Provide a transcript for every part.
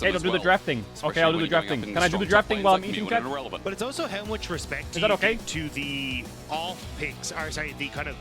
Hey, don't do the drafting. Okay, I'll do the drafting. Can I do the drafting while I'm eating, chat? But it's also how much respect Is that okay? to the off picks, or sorry, the kind of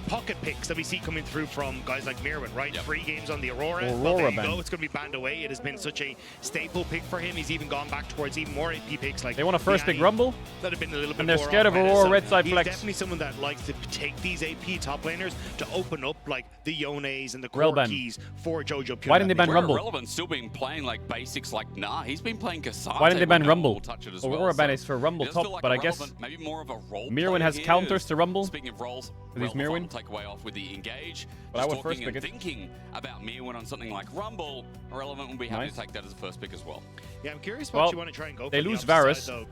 pocket picks that we see coming through from guys like Myrwn, right? Yep. 3 games on the Aurora. Well, there you go. It's going to be banned away. It has been such a staple pick for him. He's even gone back towards even more AP picks. Like they want a first pick Rumble, that have been a little bit and they're more scared of Aurora red side flex. He's definitely someone that likes to take these AP top laners to open up like the Yones and the Rel core ban. keys for Jojo. Why didn't they ban Rumble? Relevant, still been playing like basics. Like nah, he's been playing Cassandra. Why didn't they ban Rumble? Aurora ban is for Rumble top, like but I guess maybe more of a role. Myrwn has counters to Rumble. Speaking of roles, with his Myrwn. Take away off with the engage. But I would first pick it. Thinking about Myrwn on something like Rumble, Relevant will be happy to take that as a first pick as well. Yeah, I'm curious what you want to try and go for. They lose Varus, though,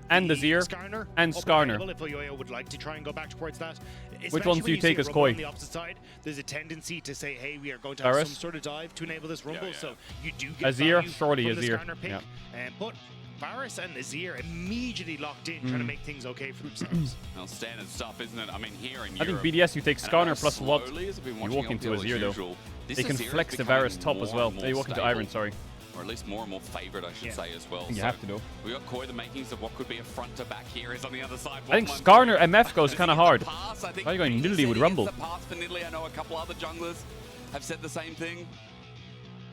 and the Azir, and Skarner. If Oyoyo would like to try and go back towards that. Which ones do you take as Koi? On the opposite side, there's a tendency to say, hey, we are going to have some sort of dive to enable this Rumble, so you do get Azir, shorty Azir. Yeah. But Varus and Azir immediately locked in, trying to make things okay for themselves. Well, standard stuff, isn't it? I mean, here in I think BDS, you take Skarner plus what? You walk into Azir Azir, though. They can flex the Varus top as well. They walk into Iron, sorry. Or at least more and more favourite, I should say, as well. You have to do. We got Koi, the makings of what could be a front to back here is on the other side. I think Skarner MF goes kind of hard. Why are you going Nidalee with Rumble? The pass for Nidalee. I know a couple other junglers have said the same thing.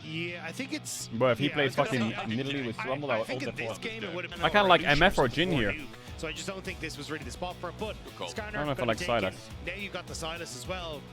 Yeah, I think it's... But if he plays fucking Nidalee with Rumble, I would think in this game it would have been I kind of like MF or Jhin here. So I just don't think this was really the spot for it. But Skarner, I don't know if I like Sylas. Now you've got the Sylas as well.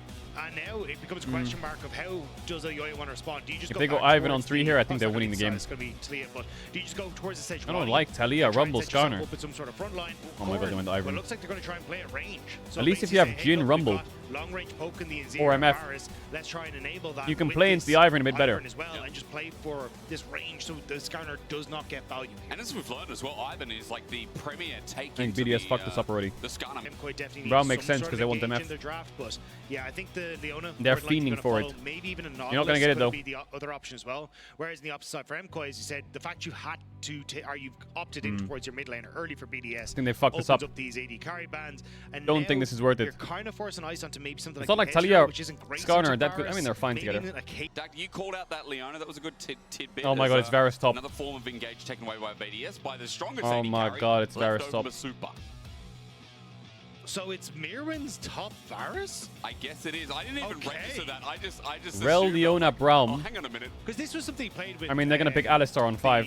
And now it becomes a question mark of how does Oyoyo want to respond? Do you just if they go Ivan on 3 here, I think they're winning the game. It's going to be Talia, but do you just go towards the stage? I don't like Talia, Rumble, Skarner. Some sort of front line. Oh my god, they went Ivan. Well, it looks like they're going to try and play at range. So at least if you have Jhin, Rumble, long range poke in the Azir or MF, Varus, let's try and enable that. You can play into the Ivan a bit better. As well, and just play for this range so the Skarner does not get value. And as we've learned as well, Ivan is like the premier take. I think BDS fucked this up already. The Skarner. Brown makes sense because they want them F. But yeah, I think the Leona. They're fiending for it. Maybe even a You're not gonna get it though. Be the other option as well. Whereas in the opposite side for MKoi, as you said, the fact you had to, or you've opted in towards your mid laner early for BDS. I think they fucked this up. These AD carry bands. And don't think this is worth it. You're kind of forcing ice onto maybe something it's like not like Talia, Skarner, that good. I mean, they're fine together. You called out that Leona. That was a good tidbit. Oh my god, it's Varus top. Another form of engage taken away by BDS by the strongest. Oh my god, it's Varus top. Super. So it's Myrwn's top Varus? I guess it is. I didn't even register that. I just Rel, Leona, Braum. Oh, hang on a minute. Because this was something he played with. I mean, they're gonna pick Alistar on 5,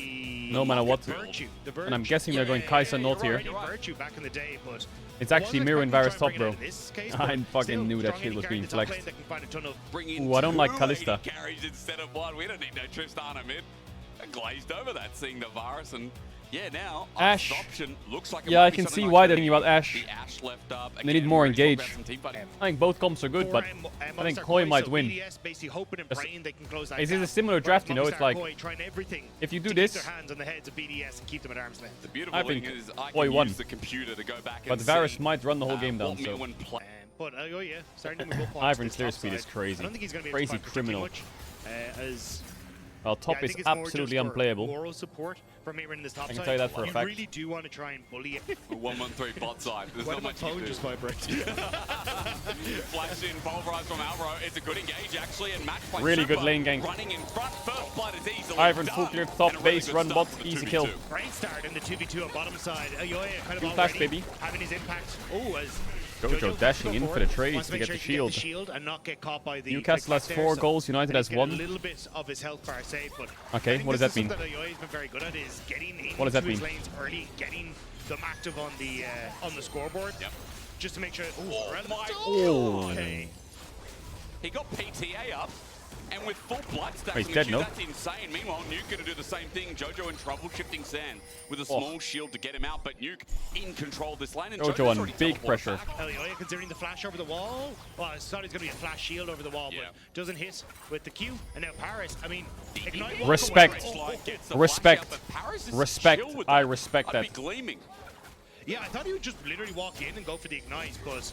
no matter what. And I'm guessing they're going Kai'Sa Not here. Back in the day, but it's actually Myrwn Varus top, bro. I fucking knew that shit was being flexed. Ooh, I don't like Kalista. Instead of one, we don't need no Tristana mid. I glazed over that, seeing the Varus and. Yeah, now Ash. Option looks like I can see why they're thinking about Ash. The Ash left up. They need more engage. I think both comps are good, but I think Koi might win. It's a similar draft, you know. It's like if you do this, the beautiful thing is I Koi can won. use the computer to go back But and Varus see, might run the whole game down. So but oh yeah, starting to move up. Ivan's clear speed is crazy. I don't think he's going to be crazy criminal. Well, top is absolutely unplayable. Moral support from Myrwn in this top I can tell you that for a fact. You really do want to try and bully it. 113 bot side. There's What not if much my phone just vibrates? Flash in, pulverize from Alvaro. It's a good engage actually, and match by Really Super. good lane gank. Running in front, first blood is easily Ivan done. full clear top And a really base good run start bot for the easy 2v2. kill. Great start in the 2v2 on bottom side. Ayoya kind of Too fast, already baby. having his impact. Oh, as Jojo dashing in for the trades to get the shield. And not get caught by the Newcastle has 4 goals, United has 1. A little bit of his health bar saved, but okay, what does that mean? Ayoya's been very good at is getting what does that mean? his lanes early, getting them active on the scoreboard. Yep. Just to make sure. Okay. He got PTA up. And with full blood stack, he's dead, no? that's insane. Meanwhile, Nuke going to do the same thing. Jojo in trouble, shifting sand with a small shield to get him out, but Nuke in control of this lane. And Jojo on big pressure. Ayoya considering the flash over the wall. Well, I thought he's going to be a flash shield over the wall, but doesn't hit with the Q. And now Paris, I mean, respect. Respect. Respect. I respect that. I'd be gleaming. Yeah, I thought he would just literally walk in and go for the ignite, but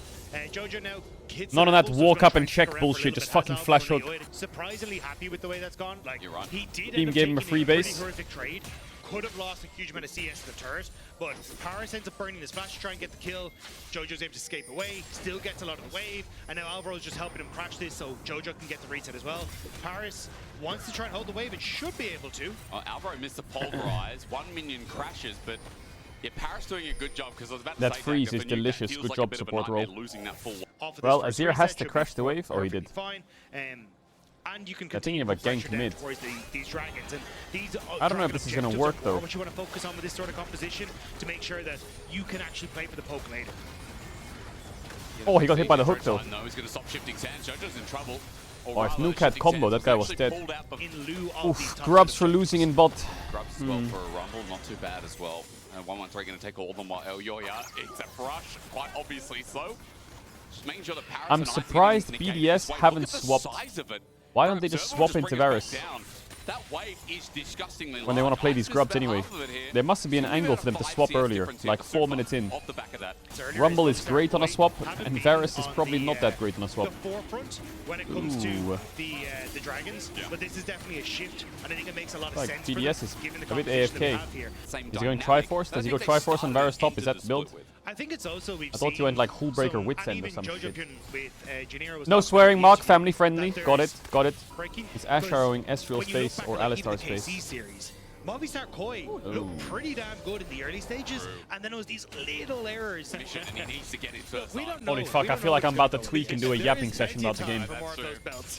Jojo now hits. None of that walk up and check bullshit, just fucking flash hook. Surprisingly happy with the way that's gone. Like, he did Team gave him a free base. trade. could have lost a huge amount of CS to the turret, but Varus ends up burning his flash to try and get the kill. Jojo's able to escape away, still gets a lot of the wave, and now Alvaro's just helping him crash this so Jojo can get the reset as well. Varus wants to try and hold the wave and should be able to. Alvaro missed the pulverize, one minion crashes, but yeah, Paris doing a good job because I was about to That say freeze that is delicious. Good job, support role. Well, Azir has to crash the wave. Oh, he did. Fine. And you can I'm thinking about gank mid. These dragons. And these I don't know if this is going to work though. What you want to focus on with this sort of composition to make sure that you can actually play for the poke later. Oh, he got hit by the hook though. No, he's going to stop shifting sands. Jojo's in trouble. Oh, if Nukat combo, that guy was dead. Oof, Grubs for losing in bot. Grubs as well for a rumble, not too bad as well. 113 going to take all of them while El Yoya it's a rush, quite obviously so. Just making sure that Paris I'm surprised BDS haven't swapped. Why don't they just swap into Varus? That wave is disgustingly when they want to play these grubs anyway. There must be an angle for them to swap earlier, like 4 minutes in. Rumble is great on a swap, and Varus is probably not that great on a swap. When it comes to the dragons, but this is definitely a shift, and I think it makes a lot of sense. BDS is a bit AFK. Is he going Triforce? Does he go Triforce on Varus top? Is that the build? I think it's also I thought you went like Hullbreaker Wits End or some shit. No swearing, Mark, family friendly. Got it, got it. Is Ash arrowing Ezreal's face or Alistar's face? Movistar Koi looked pretty damn good in the early stages, and then it was these little errors. And he needs to get it first. Holy fuck, I feel like I'm about to tweak and do a yapping session about the game.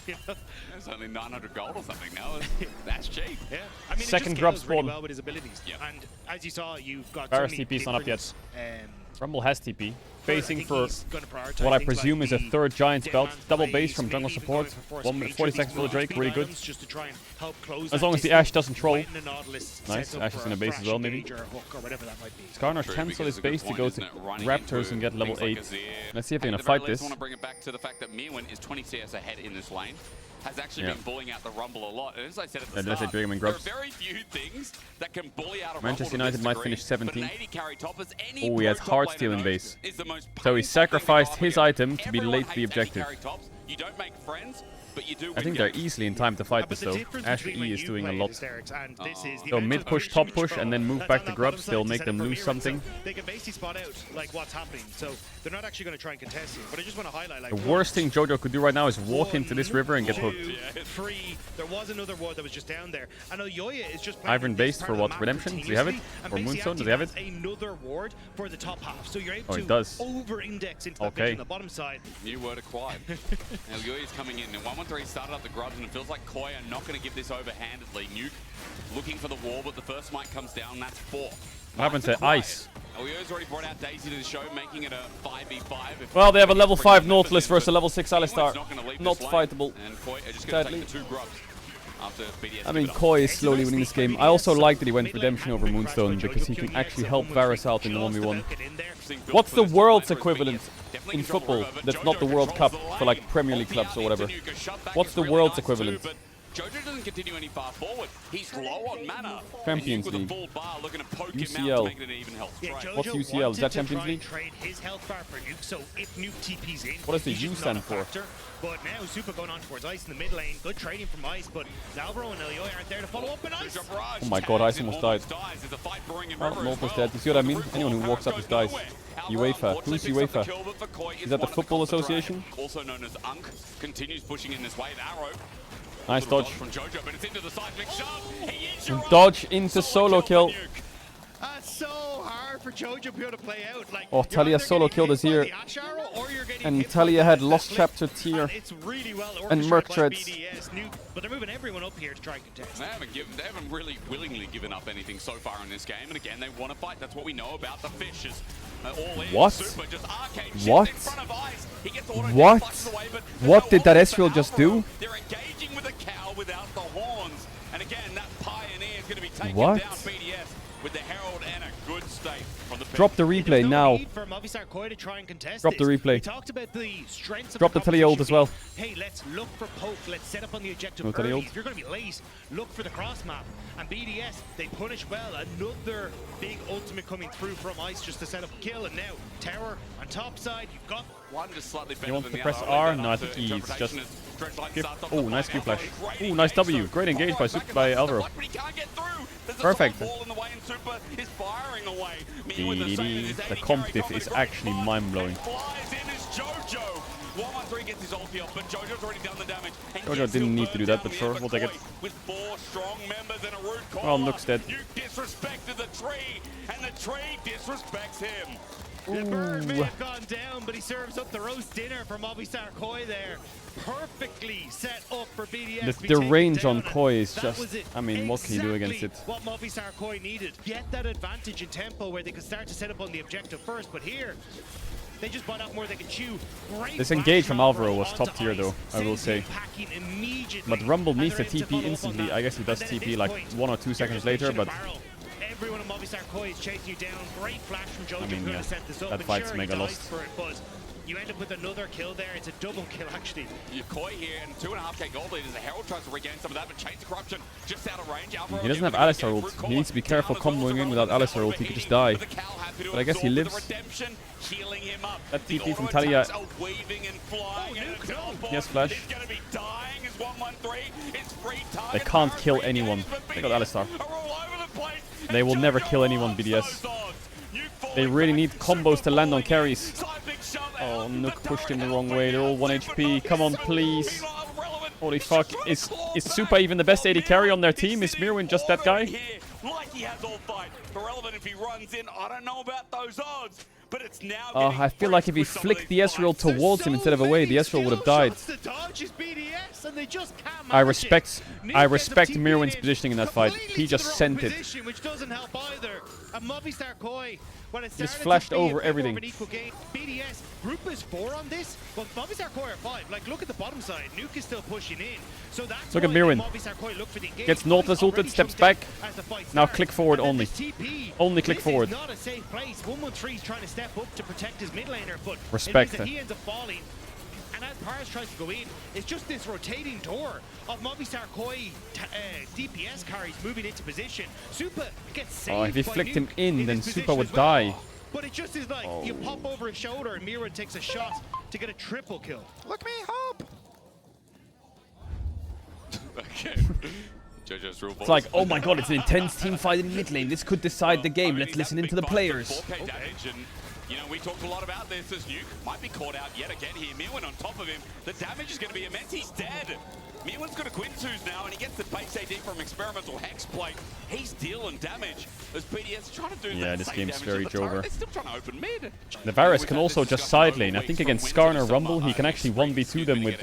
There's only 900 gold or something now. That's cheap. Yeah. I mean, second grub spawn. Really well with his abilities. Yep. And as you saw, you've got Varus TP's not up yet. Rumble has TP. Facing for what I presume is a third giant belt. Double base from jungle support. 1 minute 40 seconds for the Drake, really good. As long as the Ashe doesn't troll. Nice, Ashe is in a base as well, maybe. Skarner cancel his base to go to Raptors and get level 8. Let's see if they're gonna fight this. I want to bring it back to the fact that Myrwn is 20 CS ahead in this lane. Has actually been bullying out the Rumble a lot. And as I said at the start, there are very few things that can bully out a Manchester Rumble United might finish 17th. Oh, he has hard steal in base. So he sacrificed his item to be late to the objective. You don't make friends, but you do. I think they're easily in time to fight this though. Ashe E is doing a lot. So mid push, top push, and then move back to grubs. They'll make them lose something. They can basically spot out like what's happening, so they're not actually going to try and contest you. But I just want to highlight like the worst thing Jojo could do right now is walk into this river and get hooked. Free. There was another ward that was just down there. I know Yoya is just Ivern based for what? Redemption? Does he have it? Or Moonstone? Does he have it? Another ward for the top half, so you're able to over-index into the vision on the bottom side. New word acquired. Now Yoya's coming in, and 113 started up the grubs, and it feels like Koi are not going to give this overhandedly. Nuke looking for the wall, but the first smite comes down. That's 4. What happened to Ice? Elio's already brought out Daisy to the show, making it a 5v5. Well, they have a level 5 Nautilus versus a level 6 Alistar. Not fightable. And Koi are just going to take the 2 grubs. I mean, Koi is slowly winning this game. I also like that he went Redemption over Moonstone because he can actually help Varus out in the 1v1. What's the world's equivalent in football that's not the World Cup for like Premier League clubs or whatever? What's the world's equivalent? Jojo doesn't continue any far forward. He's low on mana. Champions League. UCL. What's UCL? Is that Champions League? What does the U stand for? But now Super going on towards Ice in the mid lane. Good trading from Ice, but Alvaro and Elioy aren't there to follow up, and Ice. Oh my god, Ice almost died. Well, almost dead. You see what I mean? Anyone who walks up just dies. UEFA. Who's UEFA? Is that the Football Association? Also known as Unk. Continues pushing in this wave. Arrow. Nice dodge. From Jojo, but it's into the side shove. Dodge into solo kill. That's so hard for Jojo to be able to play out. Like, oh, Talia solo killed us here. And Talia had Lost Chapter tier. And Merc Treads. But they're moving everyone up here to try and contest. They haven't really willingly given up anything so far in this game. And again, they want to fight. That's what we know about the Fishes. All in. What? Super, just arcade what? In front of Ice. He gets what? Away, what did that Ezreal just do? They're engaging with a cow without the horns. And again, that Pioneer is going to be taken what? down BDS with the Herald and a good stake from the Drop the replay now. Drop the replay. We talked about the strengths of Drop the Talia ult as well. Hey, let's look for poke. Let's set up on the objective early. If you're going to be late, look for the cross map. And BDS, they punish well. Another big ultimate coming through from Ice just to set up a kill. And now, Tower on top side, you've got one just slightly better. You want to press R? No, I think E is just... Oh, nice Q flash. Oh, nice W. Great engage by Alvaro. But he can't get through. There's Perfect. A wall in the way and Super is firing away. The comp diff is actually mind-blowing. Flies in is Jojo. 113 gets his ulti off, but Jojo's already done the damage. Jojo didn't need to do that, but sure, we'll take it. With 4 strong members and a root call. Well, Nook's dead. You disrespected the tree, and the tree disrespects him. The bird may have gone down, but he serves up the roast dinner for Movistar Koi there. Perfectly set up for BDS. The range on Koi is just, I mean, what can you do against it? What Movistar Koi needed. Get that advantage in tempo where they could start to set up on the objective first, but here, they just bought out more they could chew. This engage from Alvaro was top tier though, I will say. But Rumble needs to TP instantly. I guess he does TP like 1 or 2 seconds later, but everyone in Movistar Koi is chasing you down. Great flash from Jojo. I mean, yeah, set this up, that fight's mega lost. For it, but you end up with another kill there. It's a double kill, actually. Your Koi here and 2.5k gold leaders. The Herald tries to regain some of that, but Chains of Corruption just out of range. Alvaro he doesn't have Alistar ult. He needs to be careful comboing in without Alistar ult. He could just die. But I guess he lives. That TP from Talia. Yes, flash. They can't kill anyone. They got Alistar. They will never kill anyone, BDS. They really need combos to land on carries. Oh, Nook pushed him the wrong way. They're all 1 HP. Come on, please. Holy fuck. Is Supa even the best AD carry on their team? Is Myrwn just that guy? Like he has all fight. Irrelevant if he runs in. I don't know about those odds. But it's now I feel like if he flicked the Ezreal towards him instead of away, the Ezreal would have died. I respect Myrwn's positioning in that fight. He just sent it. Just flashed over everything. BDS group is 4 on this, but Movistar Koi are 5. Like, look at the bottom side. Nuke is still pushing in. So that's look at Myrwn. Gets Nautilus ulted, steps back. Now click forward only. Only click forward. Not a safe place. 113 is trying to step up to protect his mid laner, but respect he ends up falling. And as Paris tries to go in, it's just this rotating door of Movistar Koi DPS carries moving into position. Supa gets saved. If he flicked him in, then Supa would die. But it just is like, you pop over his shoulder and Myrwn takes a shot to get a triple kill. Look me hope! Okay. Jojo's rule. It's like, oh my god, it's an intense team fight in mid lane. This could decide the game. Let's listen into the players. You know, we talked a lot about this as Nuke might be caught out yet again here. Myrwn on top of him. The damage is going to be immense. He's dead. Myrwn's got a Quintus now, and he gets the base AD from Experimental Hexplate. He's dealing damage as BDS trying to do this game's very Jover. They're still trying to open mid. The Varus can also just side lane. I think against Skarn or Rumble, he can actually 1v2 them with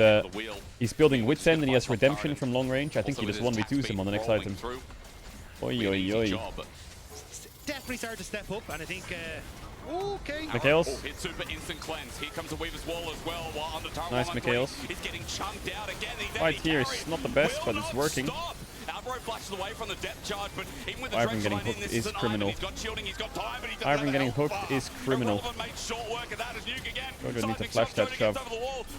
he's building Wit's End and he has Redemption from long range. I think he just 1v2s him on the next item. Oi, oi, oi. Definitely started to step up, and I think... okay. Mikhails. Hit Super instant cleanse. Here comes the Weaver's Wall as well. While under time nice, Mikhails. He's getting chunked out again. Right here is not the best, but it's working. Alvaro flashes away from the depth charge, but even with the Ivern getting hooked is criminal. Ivern getting hooked is criminal. Jojo needs to flash that shove.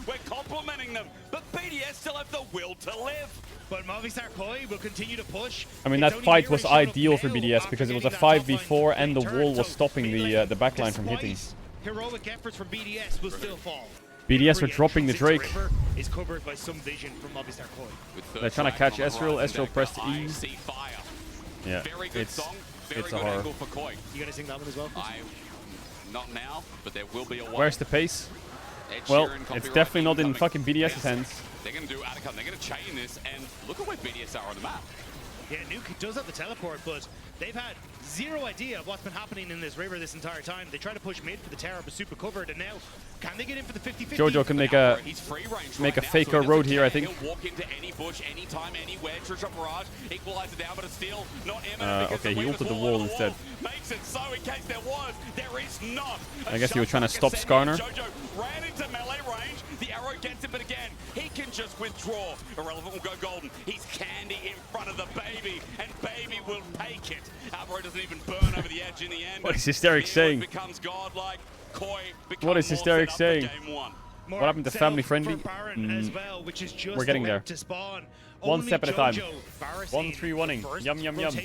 We're complimenting them, but BDS still have the will to live. But Movistar Koi will continue to push. I mean, that fight was ideal for BDS because it was a 5v4 and the wall was stopping the backline from hitting. Heroic efforts from BDS will still fall. BDS are dropping the Drake. Is covered by some vision from Movistar Koi. They're trying to catch Ezreal. Ezreal pressed E. Yeah, it's a horror. You gonna sing that one as well? Not now, but there will be a. Where's the pace? Well, it's definitely not in fucking BDS's hands. They're going to do Atacom. They're going to chain this, and look at where BDS are on the map. Yeah, Nuke does have the teleport, but they've had zero idea of what's been happening in this river this entire time. They try to push mid for the tower, but super covered, and now can they get in for the 50-50? Jojo can make a faker road here, I think. He'll walk into any bush, anytime, anywhere. Trish barrage, equalize it down, but it's still not imminent. Okay, he ulted the wall instead. Makes it so in case there is not. I guess he was trying to stop Skarner. Jojo ran into melee range. The arrow gets him, but again, he can just withdraw. Irrelevant will go golden. He's candy in front of the baby, and baby will take it. Alvaro doesn't even burn over the edge in the end. What is Hysteric saying? What is Hysteric saying? What happened to family friendly? We're getting there. One step at a time. 1-3-1-ing. Yum, yum, yum.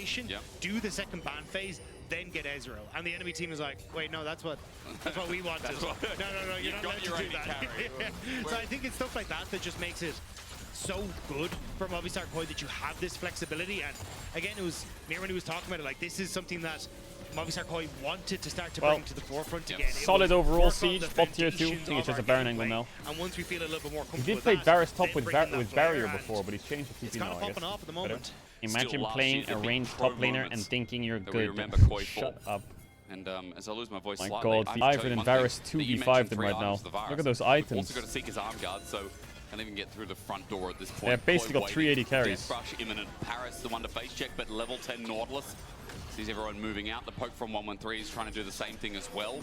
Do the second ban phase, then get Ezreal. And the enemy team is like, wait, no, that's what we wanted. No, you're not allowed to do that. So I think it's stuff like that that just makes it so good from Movistar Koi that you have this flexibility. And again, it was Myrwn who was talking about it. Like, this is something that Movistar Koi wanted to start to bring to the forefront again. Solid overall siege, bot tier 2. I think it's just a Baron angle now. And once we feel a little bit more comfortable he did play Varus top with Barrier before, but he's changed the TP now, I guess. Off at the moment. Imagine playing a ranged top laner and thinking you're good. Shut up. And as I lose my voice My slightly, god, Ivan and Varus 2v5 them right now. Look at those items. Also got to seek his arm guard, so can't even get through the front door at this point. Yeah, basically got 380 carries. Death Rush imminent. Paris, the one to face check, but level 10 Nautilus. Sees everyone moving out. The poke from 113 is trying to do the same thing as well.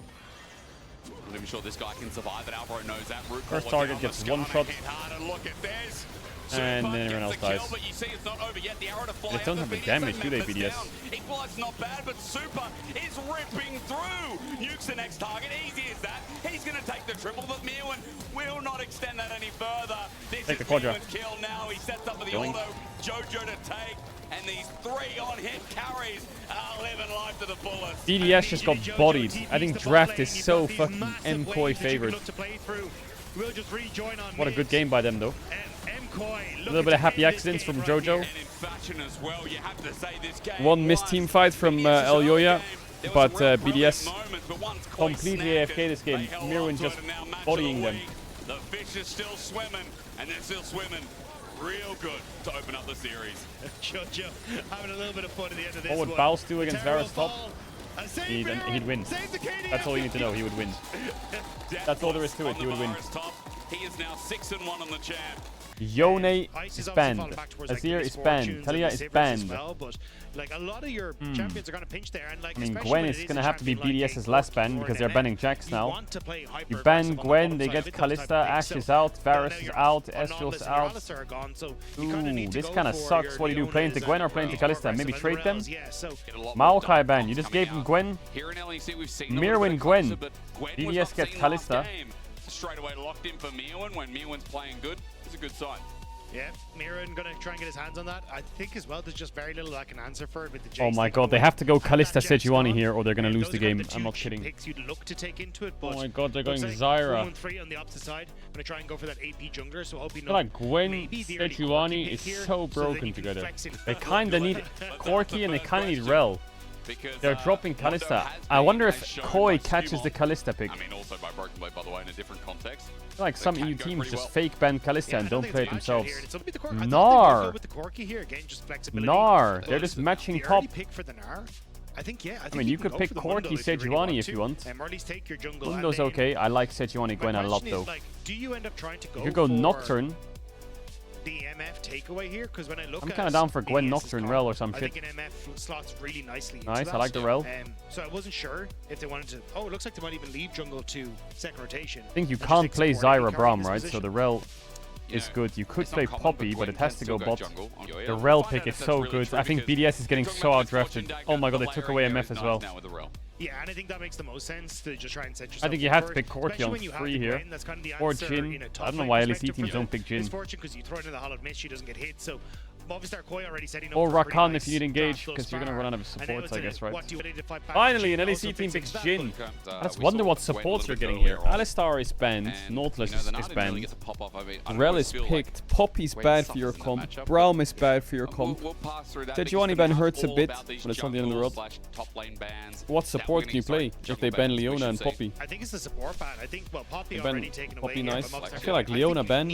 Not even sure this guy can survive it. Alvaro knows that. First target gets one shot. Look at this. And then everyone else dies. But you see it's not over yet. The arrow to fly they don't have the damage, do they, BDS? Equalize not bad, but Super is ripping through. Nukes the next target. Easy as that. He's going to take the triple, but Myrwn will not extend that any further. This take is the quadra. kill now. He sets up for the auto. Jojo to take. And these 3 on-hit carries are living life to the fullest. DDS just got bodied. I think draft is so fucking MKOI favored. What a good game by them, though. A little bit of happy accidents from Jojo. One missed team fight from Elyoya, but BDS completely AFK this game. Myrwn just bodying them. The fish is still swimming, and they're still swimming real good to open up the series. Jojo having a little bit of fun at the end of this What would Baus do against Varus top? He'd win. That's all you need to know. He would win. That's all there is to it. He would win. He is now 6-1 on the champ. Yone is banned. Azir is banned. Talia is banned. But like a lot of your champions are going to pinch there, and like I mean, Gwen is going to have to be BDS's last ban because they're banning Jax now. You ban Gwen, they get Kalista, Ashe is out, Varus is out, Estrel's out. Ooh, this kind of sucks. What do you do? Play into Gwen or play into Kalista? Maybe trade them? Maokai ban. You just gave him Gwen. Myrwn Gwen. BDS gets Kalista. Straight away locked in for Myrwn when Myrwn's playing good. It's a good sign. Yeah, Myrwn gonna try and get his hands on that. I think as well there's just very little I can answer for it with the Jace. Oh my god, they have to go Kalista Sejuani here or they're gonna lose the game. I'm not kidding. You'd look to take into it, but oh my god, they're going Zyra. 1-3 on the opposite side. I'm gonna try and go for that AP jungler, so hope you know. Like Gwen, Sejuani is so broken together. They kinda need Corki and they kinda need Rel. They're dropping Kalista. I wonder if Koi catches the Kalista pick. I mean, also by Broken Blade, by the way, in a different context. Like some EU teams just fake ban Kalista and don't play it themselves. Nar. Nar. They're just matching top. I think, yeah. I mean, you could pick Corki Sejuani if you want. Mundo's okay. I like Sejuani Gwen a lot though. You could go Nocturne. The MF takeaway here, because when I look I'm kind of down for Gwen Nocturne Rel or some shit. I think an MF slots really nicely. Nice, I like the Rel. So I wasn't sure if they wanted to. Oh, it looks like they might even leave jungle to second rotation. I think you can't play Zyra Braum, right? So the Rel is good. You could play Poppy, but it has to go bot. The Rel pick is so good. I think BDS is getting so outdrafted. Oh my god, they took away MF as well. Yeah, and I think that makes the most sense to just try and set yourself. I think you have to pick Corki on free here. Or Jhin. I don't know why LEC teams don't pick Jhin. Because you throw it in the Hollow Mist, she doesn't get hit. So Movistar Koi already setting up. Or Rakan if you need engage, because you're going to run out of supports, I guess, right? Finally, an LEC team picks Jhin. Let's wonder what supports you're getting here. Alistar is banned. Nautilus is banned. Rel is picked. Poppy's bad for your comp. Braum is bad for your comp. Sejuani ban hurts a bit, but it's not the end of the world. What support can you play if they ban Leona and Poppy? I think it's the support ban. I think, well, Poppy already taken away. Poppy nice. I feel like Leona ban.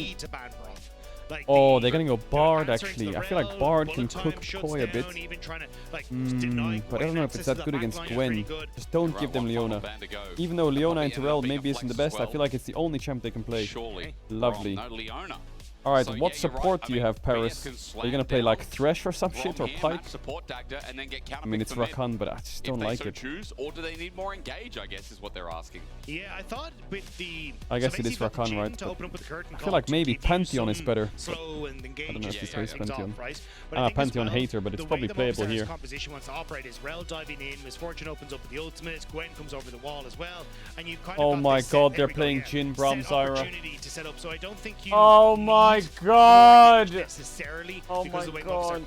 Oh, they're gonna go Bard actually. I feel like Bard can cook Koi a bit. But I don't know if it's that good against Gwen. Just don't give them Leona. Even though Leona into Rel maybe isn't the best, I feel like it's the only champ they can play. Lovely. Alright, what support do you have, Paris? Are you gonna play like Thresh or some shit, or Pike? I mean, it's Rakan, but I just don't like it. Or do they need more engage, I guess, is what they're asking. Yeah, I thought with the... I guess it is Rakan, right? I feel like maybe Pantheon is better. I don't know if he plays Pantheon. I'm a Pantheon hater, but it's probably playable here. Composition wants to operate is Rel diving in, Misfortune opens up with the ultimate, Gwen comes over the wall as well, and you kind of oh my god, they're playing Jhin, Braum, Zyra. So I don't think you oh my god! Necessarily oh my god!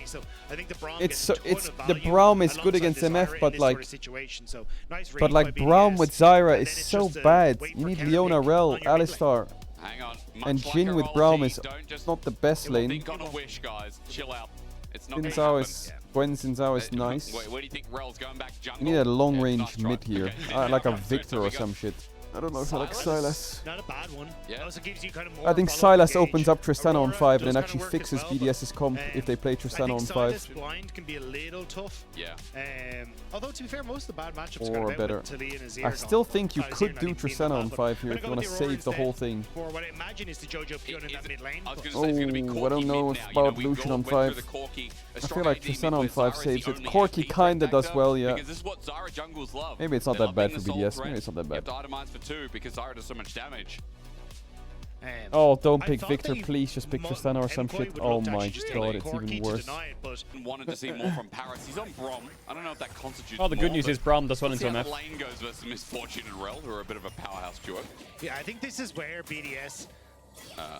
So I think the Braum the Braum is good against MF, but like Braum with Zyra is so bad. You need Leona, Rel, Alistar. Hang on. And Much Jhin like with Heraldry, Braum is don't just not the best lane. think on a wish, guys. Chill out. It's not Xin going to Zhao happen. is... Gwen Xin Zhao is nice. Wait, where do you think Rel's going back jungle? You need a long Yeah, range nice try. mid here. Okay, Like a so Victor we or got some shit. I don't know if I like Silas. Sylas. Not a bad one. Yeah. Also gives you kind of more I think follow-up Sylas engage. opens up Tristana on Aurora 5 and does then kinda actually work as fixes well, but, BDS's comp if they play Tristana on 5. Sylas blind can be a little tough. Yeah. Although to be fair, most of the bad matchups Or are kind better. of Talia and Azir. I still think you could do Tristana on 5 here if you want to save the whole thing. For what I imagine is the Jojo Pion in that mid lane. I was gonna say it's gonna be Oh, I Corki don't know mid now. about we Lucian on went through 5. the Corki, a I strong feel like AD mid Tristana on where 5 Zara's saves the it. only Corki HP kinda does factor, well, yeah. Because this is what Zara jungles love. Maybe it's not They that love bad being for the sole BDS. threat. Maybe it's not that You bad. have to itemize for 2 because Zara does so much damage. Oh, don't pick thought Victor, they please. Just pick Tristana or some Envoy shit. would Oh look to my actually just god, take it's Corki even to worse. deny it, but Wanted to see more from Paris. He's on Braum. I don't know if that constitutes Oh, the good news is Braum does well let's into see how the MF. lane goes versus Misfortune and Rel, who are a bit of a powerhouse duo. yeah, I think this is where BDS.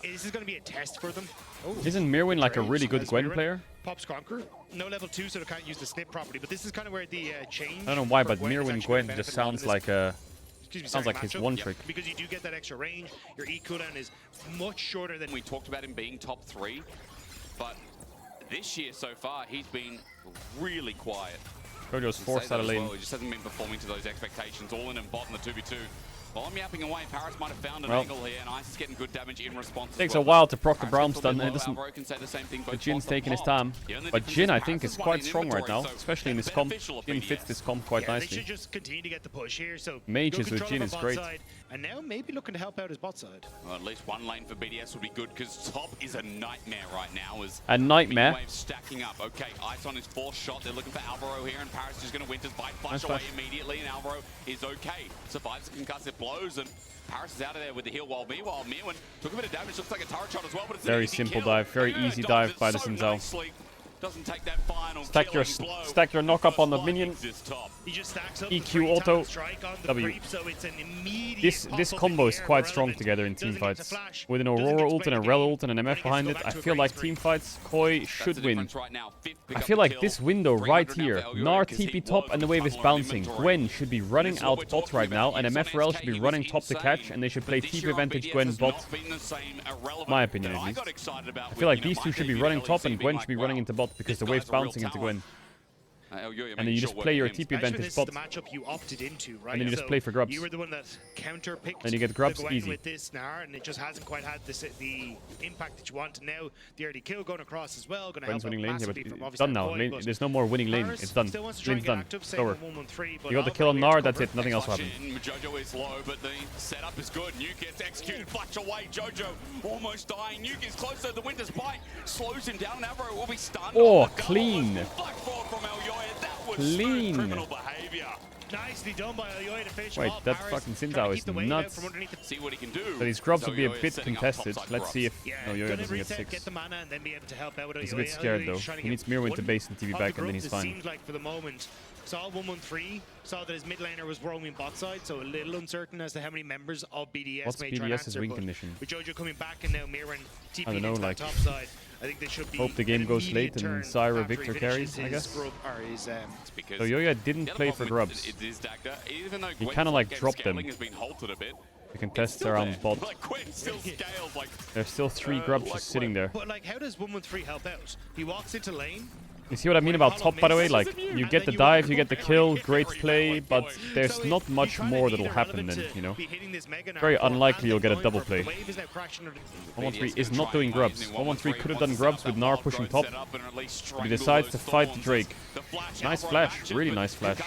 This is going to be a test for them. Oh, Isn't Myrwn like a really good As Gwen Myrwn player? Pops Conquer. No level 2, so they can't use the snip property. But this is kind of where the change. I don't know why, for but Gwen is Myrwn actually Gwen gonna just benefit a lot of sounds this- like a... excuse me, Sounds sorry, like his matchup. one Yep. trick. Because you do get that extra range. Your E cooldown is much shorter than We talked about him being top 3, but this year so far, he's been really quiet. Jojo's Say forced that out of as lane. well. He just hasn't been performing to those expectations. All in and bot in the 2v2. While I'm yapping away, Paris might have found an Well, angle here, and Ice is getting good damage in response as Takes well. a while to proc the Paris Braum gets a stun, little and it bit doesn't... low. Alvaro can say the same thing, But both Jin's bots are taking his popped. time. The only But difference Jhin, I Paris think, has is one quite in strong right inventory, now. so Especially in it's this comp. beneficial of Jhin BDS. fits this comp quite They nicely. should just continue to get the push here. So Mages good with control Jhin of is bot great. side, and now maybe looking to help out his bot side. Well, at least one lane for BDS would be good, because top is a nightmare right now. As A nightmare. waves stacking up. Okay, Ice on his 4th shot. They're looking for Alvaro here, and Paris is going to Winter's Bite flash Nice away flash. immediately, and Alvaro is okay. Survives the concussive blows, and Paris is out of there with the heal, while meanwhile Myrwn took a bit of damage. Looks like a turret shot as well, but it's an Very easy simple kill. dive, very Myrwn easy dodges dive by it the so Xin Zhao. nicely. Doesn't take that final Stack your knock up on the minion. He just stacks up EQ the 3 auto, talent strike on the W. creep, so it's an immediate This pop-up combo in is the air quite for strong Element. together in Doesn't team get to fights. flash, With an doesn't Aurora get to ult and a spend Rel the ult and an game, MF but he behind gets it, to go I back to a feel great like spree. team fights, Koi That's should the win. difference right now. Fifth pick I up feel the like kill. this window 300 right now here, for Elioy, Gnar 'cause he TP top was and the wave is funneling bouncing. inventory. Gwen should be running This is what out we're bot talking right now, about. and He was MF Rel on should be SK, running he top was to catch, insane. and they should But play this TP year on advantage BDS Gwen has bot. not been the same, irrelevant My opinion that at I least. got excited about I with, feel like you know, these my two should be debut running in top, LEC and being Gwen should be like, running wow, into bot because this the wave's guy's a real bouncing into talent. Gwen. Elioy And then you making just sure play your work for him. TP advantage This is bot. the matchup you opted into, right? And then you just So play for grubs. You were the one that counter-picked Then you get grubs the Gwen easy. with this Gnar, and it just hasn't quite had the impact that you want. And now the early kill going across as well, going to help Gwen's out winning lane, yeah, but massively from it's obviously done now. Koi, Lane, but there's no more winning lane. Paris It's done. still wants to try and Lane's get done. active, It's same over. with 113, but You got the Alvaro kill on here Gnar, to that's cover. it. Nothing else will Flash happen. in, Jojo is low, but the setup is good. Nuke gets executed, flash away. Jojo almost dying. Nuke is closer. The Winter's Bite slows him down. Alvaro will be stunned. Oh, on the double. clean. Flash forward from Elioy. That was Clean. smooth criminal behavior. Nicely done by Elioy to finish Wait, him off. that Paris fucking Xin trying to Zhao keep is the wave out nuts. from underneath the See what he can do. So these grubs So will be a Elioy is bit setting up contested. topside Let's see grubs. if Yeah, Yoyo gonna doesn't get reset, 6. get the mana, and then be able to help out with He's a Elioy. bit scared Elioy though. trying to He get needs Myrwn to one base and TV of back, the and then he's grubs, it fine. seems like for the moment, saw 113, saw that his mid laner was roaming bot side, so a little uncertain as to how many members of BDS What's may try and BDS's answer, win but condition? with Jojo coming back and now Myrwn TPing I don't know, into like, that top side, I think they should be hope the game an goes immediate late and turn Zyra after he Victor finishes carries, I his guess. grub, or his, It's because So Yoyo didn't the other play for problem grubs. is Dagda, even though He Gwen's kinda, like, game dropped them. scaling has been halted a bit. The contests still are there. on bot. Like Gwen still scales like There's still 3 grubs like just sitting what? there. but like, how does 113 help out? He walks into lane. You see what I mean about top, by the way? Like, you get the dive, you get the kill, great play, but there's So not if much you kinda more need that'll a happen relevant then, to you know? be hitting this Mega Very Narc unlikely and you'll get a going double for- play. the wave is now crashing under- 113 is not doing grubs. 113 could have done grubs with Gnar pushing top. But he decides to fight the Drake. Nice flash, really nice flash.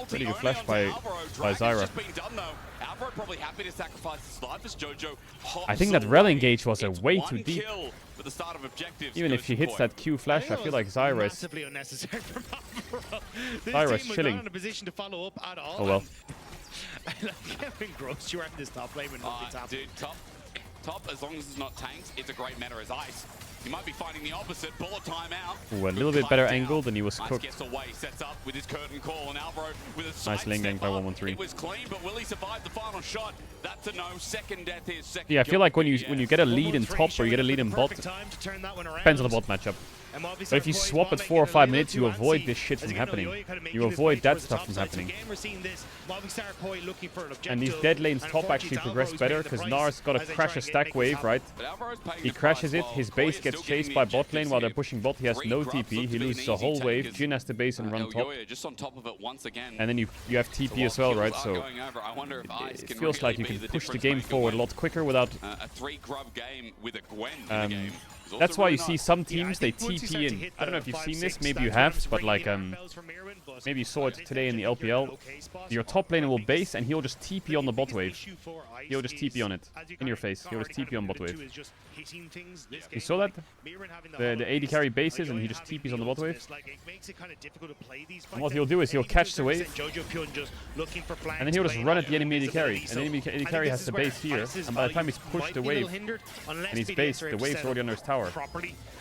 Pretty good flash by Zyra. Alvaro probably happy to sacrifice his life as Jojo hops I think that away. Rel engage was It's way one too deep. kill, but the start of objectives Even goes if she to hits Koi. that Q flash, I feel like Zyra is... massively unnecessary from Alvaro. This Zyra's team was chilling. not in a position to follow up at all. Oh well. I like how engrossed you are in this top lane when nothing's happening. Dude, top, as long as it's not tanks, it's a great meta as Ice. You might be finding the opposite. Bullet time out. Ooh, a little bit better angle than he was Ice cooked. gets away, sets up with his curtain call, and Alvaro with a Nice lane gank by 113. It was clean, but will he survive the final shot? That's a no. Second death is second. Yeah, I feel like when you kill. get a lead in top or you get a lead in bot, Perfect time to turn that one around. depends on the bot matchup. But if you swap at 4 or 5 minutes, you avoid this shit from happening. You avoid that stuff from happening. And these dead lanes top actually progress better, because Nar's got to crash a stack wave, right? He crashes it, his base gets chased by bot lane while they're pushing bot, he has no TP, he loses a whole wave, Jhin has the base and run top. And then you have TP as well, right? So it feels like you can push the game forward a lot quicker without... that's why you see some teams, they TP in. I don't know if you've seen this, maybe you have, but like, maybe you saw it today in the LPL. Your top laner will base and he'll just TP on the bot wave. He'll just TP on it, in your face. He'll just TP on bot wave. You saw that? The AD carry bases and he just TPs on the bot wave. And what he'll do is he'll catch the wave, and then he'll just run at the enemy AD carry. And the enemy AD carry has the base here, and by the time he's pushed the wave, and he's based, the wave's already under his tower.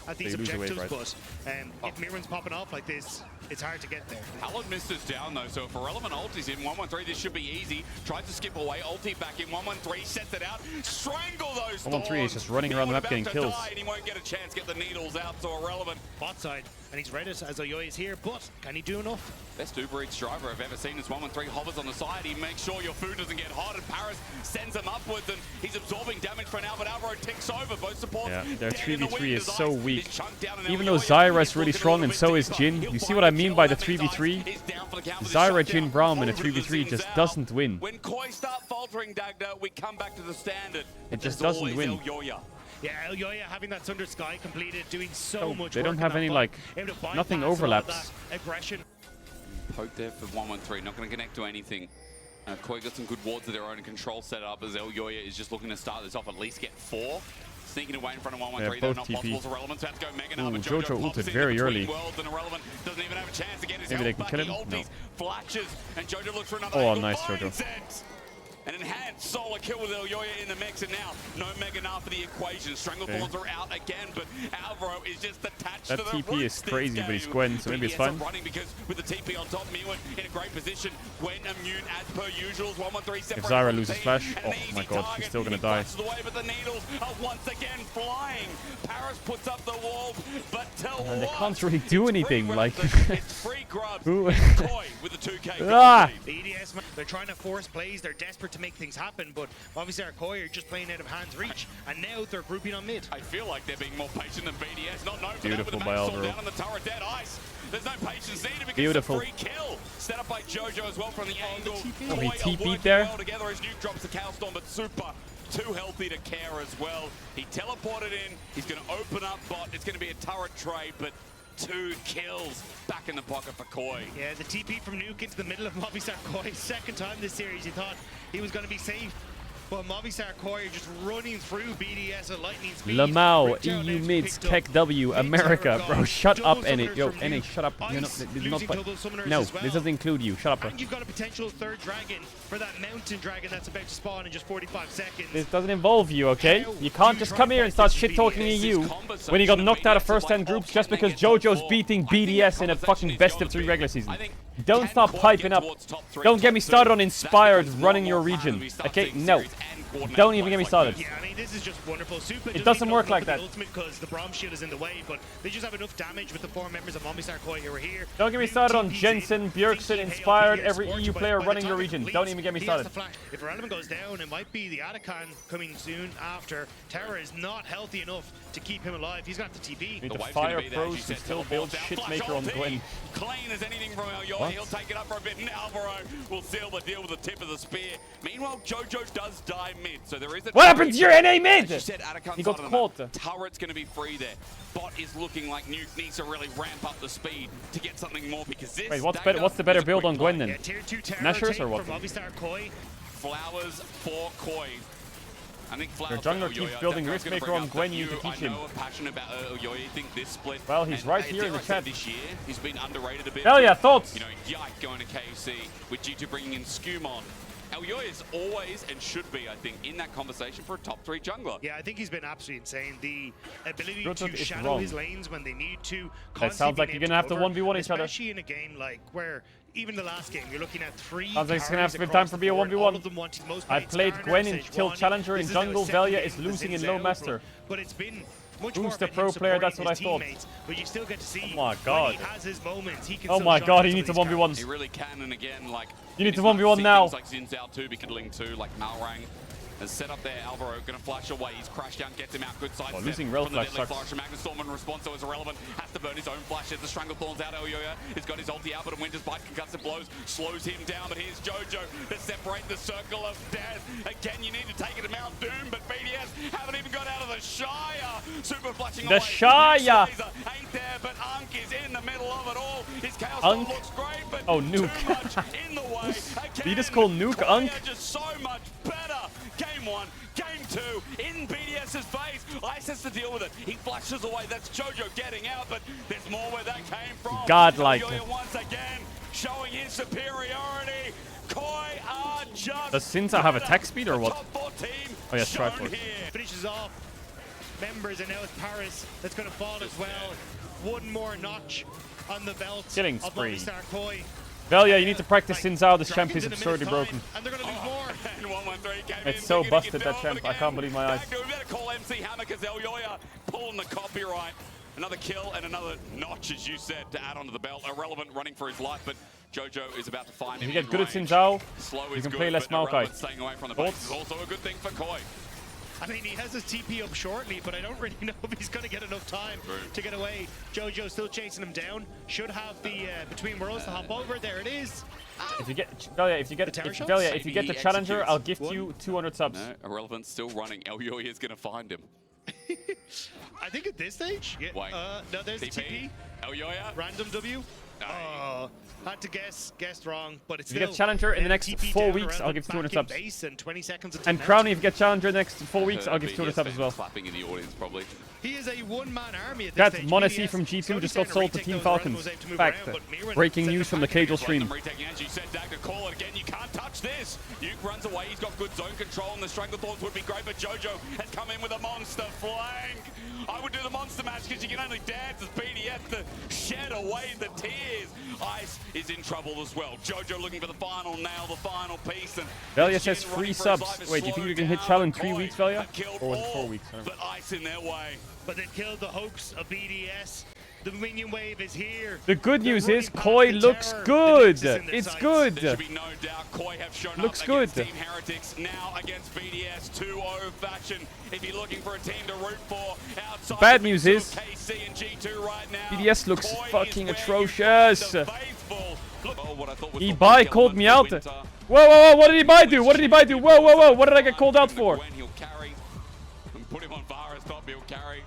At these objectives, but if Myrwn's popping off like this, it's hard to get there. Howard missed us down though, so if Irrelevant ulti's in 113, this should be easy. Tries to skip away, ulti back in 113, sets it out, strangle those 113 is just running around the map getting kills. And he won't get a chance, get the needles out, so Irrelevant. Bot side, and he's read it as Oyoy is here, but can he do enough? Best Uber Eats driver I've ever seen is 113, hovers on the side, he makes sure your food doesn't get hot, and Paris sends him upwards, and he's absorbing damage for now, but Alvaro ticks over, both supports. Yeah, their 3v3 is so weak. Even though Zyra is really strong and so is Jhin, you see what I mean by the 3v3? Zyra, Jhin, Braum in a 3v3 just doesn't win. When Koi start faltering, Dagda, we come back to the standard. It just doesn't win. Yeah, Elyoya having that Thunder Sky completed, doing so much. They don't have any, like, nothing overlaps. Aggression. Poke there for 113, not going to connect to anything. Koi got some good wards of their own control set up as Elyoya is just looking to start this off, at least get 4. Sneaking away in front of 113, yeah, though, not TP. possible. So Irrelevant has to go mega now, Ooh, but Jojo ulted very early. Irrelevant doesn't even have a chance to get his Maybe they can kill him? ultis, No. Flashes, and Jojo looks for another Oh, angle, nice, Jojo. An enhanced solo kill with Elyoya in the mix, and now no Mega Gnar for the equation. Stranglethorns are out again, but Alvaro is just attached that to the TP is crazy, but he's Gwen, so maybe it's fine. Running because with the TP on top, Myrwn in a great position. Gwen immune as per usual. 113 If Zyra loses flash, oh my god, she's still gonna die. Away, but the needles are once again flying. Paris puts up the wall, but And they can't really do anything, like... it's free grubs. Who? Koi with the 2K. Ah! The EDS, they're trying to force plays, they're desperate to make things happen, but obviously our Koi are just playing out of hand's reach, and now they're grouping on mid. I feel like they're being more patient than BDS, not known for Beautiful that, by with the Alvaro. down on the tower, dead ice. There's no patience needed because Beautiful. it's a free kill. Set up by Jojo as well from the angle. Oh, he Koi are TP'd working there. well together as Nuke drops the Cowstorm, but Super too healthy to care as well. He teleported in, he's going to open up bot, it's going to be a turret trade, but 2 kills back in the pocket for Koi. Yeah, the TP from Nuke into the middle of Movistar Koi. Second time this series, he thought he was going to be safe. But Movistar Koi are just running through BDS at lightning speed. Lamau, EU mids, Keck W, America, bro, shut up, NA. Yo, NA, shut up. You're not, no, this doesn't include you. Shut up, bro. And you've got a potential third dragon for that mountain dragon that's about to spawn in just 45 seconds. This doesn't involve you, okay? You can't just come here and start shit-talking EU when you got knocked out of first 10 groups just because JoJo's beating BDS in a fucking best of 3 regular season. Don't stop piping up. Don't get me started on Inspired running your region, okay? No. Don't even get me started. Yeah, I mean, this is just wonderful. Super it doesn't work like that. Because the Braum shield is in the way, but they just have enough damage with the 4 members of Movistar Koi who are here. Don't get me started on Jensen, Bjergsen, Inspired, every EU player running your region. Don't even get me started. If Irrelevant goes down, it might be the Atakan coming soon after. Terra is not healthy enough to keep him alive. He's got the TP. Need to fire pros who still build shitmaker on Gwen. Clean as anything from Elyoya. He'll take it up for a bit, and Alvaro will seal the deal with the tip of the spear. Meanwhile, Jojo does die mid, so there is a... What happened to your NA mid? He got caught. Turret's going to be free there. Bot is looking like Nuke needs to really ramp up the speed to get something more because this... Wait, what's the better build on Gwen then? Yeah, tier 2 Terra Nashers or what? From Movistar Koi. Flowers for Koi. I think Your jungler keeps building Riftmaker on Gwen, you need to teach him. Passionate about Elyoya. Think this split. Well, he's right here in the chat. This year, he's been underrated a bit. Hell yeah, thoughts. You know, Yike going to KFC with G2 bringing in Skumon. Elyoya is always and should be, I think, in that conversation for a top 3 jungler. Yeah, I think he's been absolutely insane. The ability to shadow wrong. his lanes when they need to. That sounds like you're gonna have to 1v1 each other. Especially in a game like where even the last game you're looking at 3. Sounds like it's gonna have to be time for be a 1v1. I played Gwen in Tilt Challenger in jungle. Velia is losing in low master. But it's been much Who's more the about pro him player? That's supporting what I his thought. teammates, but you still get to see Oh my God. when he has his moments, he can Oh still my shine God, with he some needs a of these 1v1. He really can, and again, like... You need to it's not 1v1 see now. things like Xin Zhao 2 be kindling too, like Myrwn has set up there. Alvaro gonna flash away. He's crashed down, gets him out. Good side step losing rail from the flash deadly sucks. flash. Magnustorm in response, so is irrelevant. Has to burn his own flashes. The Stranglethorn's out. Elyoya has got his ulti out, but a Winter's Bite concussive blows slows him down. But here's Jojo to separate the circle of death. Again, you need to take it to Mount Doom, but BDS haven't even got out of the Shire. Super flashing The away. Shire Ain't there, but Unk is in the middle of it all. His Chaos Unk? looks great, but Oh, Nuke. too much in the way. Did you just call Nuke Koi Unk? are just so much better. Game 1, Game 2, in BDS's face. Ice has to deal with it. He flashes away. That's Jojo getting out, but there's more where that came from. Godlike. Elyoya once again showing his superiority. Koi are just... Does Sinza have attack speed or what? Top 4 team Oh, yeah, shown Triforce. here. finishes off members, and now it's Paris that's going to fall as well. One more notch on the belt Killing of spree. Movistar Koi. Velia, you need to practice Like, Xin Zhao. This champ Dragons is in a absurdly minute's broken. time, and they're going to lose more. And 113 came It's in, so thinking he busted, could that do it, champ. but I can't believe my eyes. back to it. We better call MC Hammer because Elyoya pulling the copyright. Another kill and another notch, as you said, to add onto the belt. Irrelevant running for his life, but Jojo is about to find him. If you get in good at range. Xin Zhao, Slow you is can good, play less but Maokai. Irrelevant staying away from the base Thoughts? is also a good thing for Koi. I mean, he has his TP up shortly, but I don't really know if he's going to get enough time to get away. Jojo still chasing him down. Should have the between worlds to hop over. There it is. If you get Velia, if you get terror shots? Velia, if you get Maybe the he challenger, executes I'll gift one. you 200 subs. No, Irrelevant still running. Elyoya is going to find him. I think at this stage, yeah, Wait. no, there's the TP. Elyoya. Random W. No. Oh, had to guessed wrong, but it's If you still. get challenger in the next TP 4 down weeks, around I'll the give 200 back in subs. base and 20 seconds until And mount. Crowny, if you get challenger in the next 4 weeks, I'll give you 200 BDS subs as well. Clapping in the audience, probably. He is a one-man army at this That stage. Monesi BDS from G2 slowly just got starting sold to retake Team those Falcons. around, was able to move Fact. around, but Myrwn Breaking sent news them from the back in. Caedrel Let stream. them retaking edge. You said Dag to call it again. You can't touch this. Nuke runs away. He's got good zone control, and the Stranglethorns would be great, but Jojo has come in with a monster flank. I would do the monster match because you can only dance as BDS to shed away the tears. Ice is in trouble as well. Jojo looking for the final nail, the final piece. And Velia Jin says running free for his subs. life is Wait, do you think slowed you can hit down. challenge in 3 Koi weeks, Velia? have killed Or in all, 4 weeks? I don't know. but Ice in their way. But they've killed the hopes of BDS. The minion wave is here. The good They're news running is past Koi the looks terror. The good. Nexus in their It's sights. There should good. be no doubt. Koi have shown Looks up good. against Team Heretics now against BDS 2-0 fashion. If you're looking for a team to root for outside Bad the news mix is of KC and G2 right now, BDS looks Koi is fucking where you atrocious. find the faithful. Look, oh, what I thought was the Ibai big called me out. element Whoa, for whoa, whoa, what did Ibai do? What did Ibai do? Whoa, whoa, whoa, what did I get called out for? Gwen, he'll carry and put him on Varus top, he'll carry.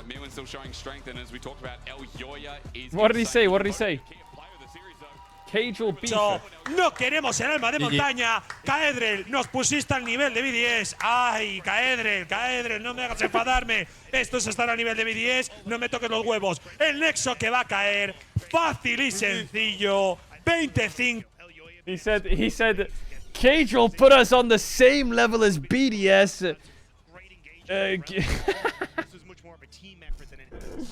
Myrwn still showing strength, and as we talked about, Elyoya is... What did he say? What did he say? Key player of the series, though. Caedrel beef. No queremos el alma de montaña. Caedrel, nos pusiste al nivel de BDS. Ay, Caedrel, no me hagas enfadarme. Esto es estar al nivel de BDS, no me toques los huevos. El nexo que va a caer, fácil y sencillo. 25. He said, Caedrel put us on the same level as BDS. Great engagement. This was much more of a team effort than anything.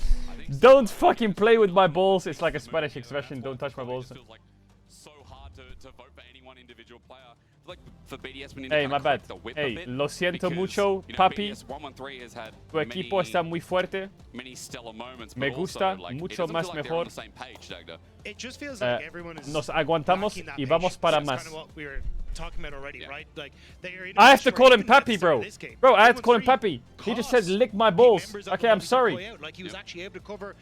Don't fucking play with my balls. It's like a Spanish expression. Don't touch my balls. It feels like so hard to vote for any one individual player. Like for BDS, we need Hey, to my kinda bad. crack the whip Hey, a bit lo siento because, mucho, you know, papi. BDS 113 has had Tu equipo está muy fuerte. many stellar moments, Me but gusta also, like, mucho it doesn't más feel like they're mejor. on the same page, Dagda. It just feels like everyone is Nos aguantamos lacking that y vamos patience. para That's más. kind of what we were talking about already, Yeah. right? Like they are in a I have to position call where him even at the Papi, start of bro. this game, Bro, I have to call him 113 Papi. He just said costs lick my the balls. members of Okay, the I'm Movistar sorry. Koi out. Like he was actually able to cover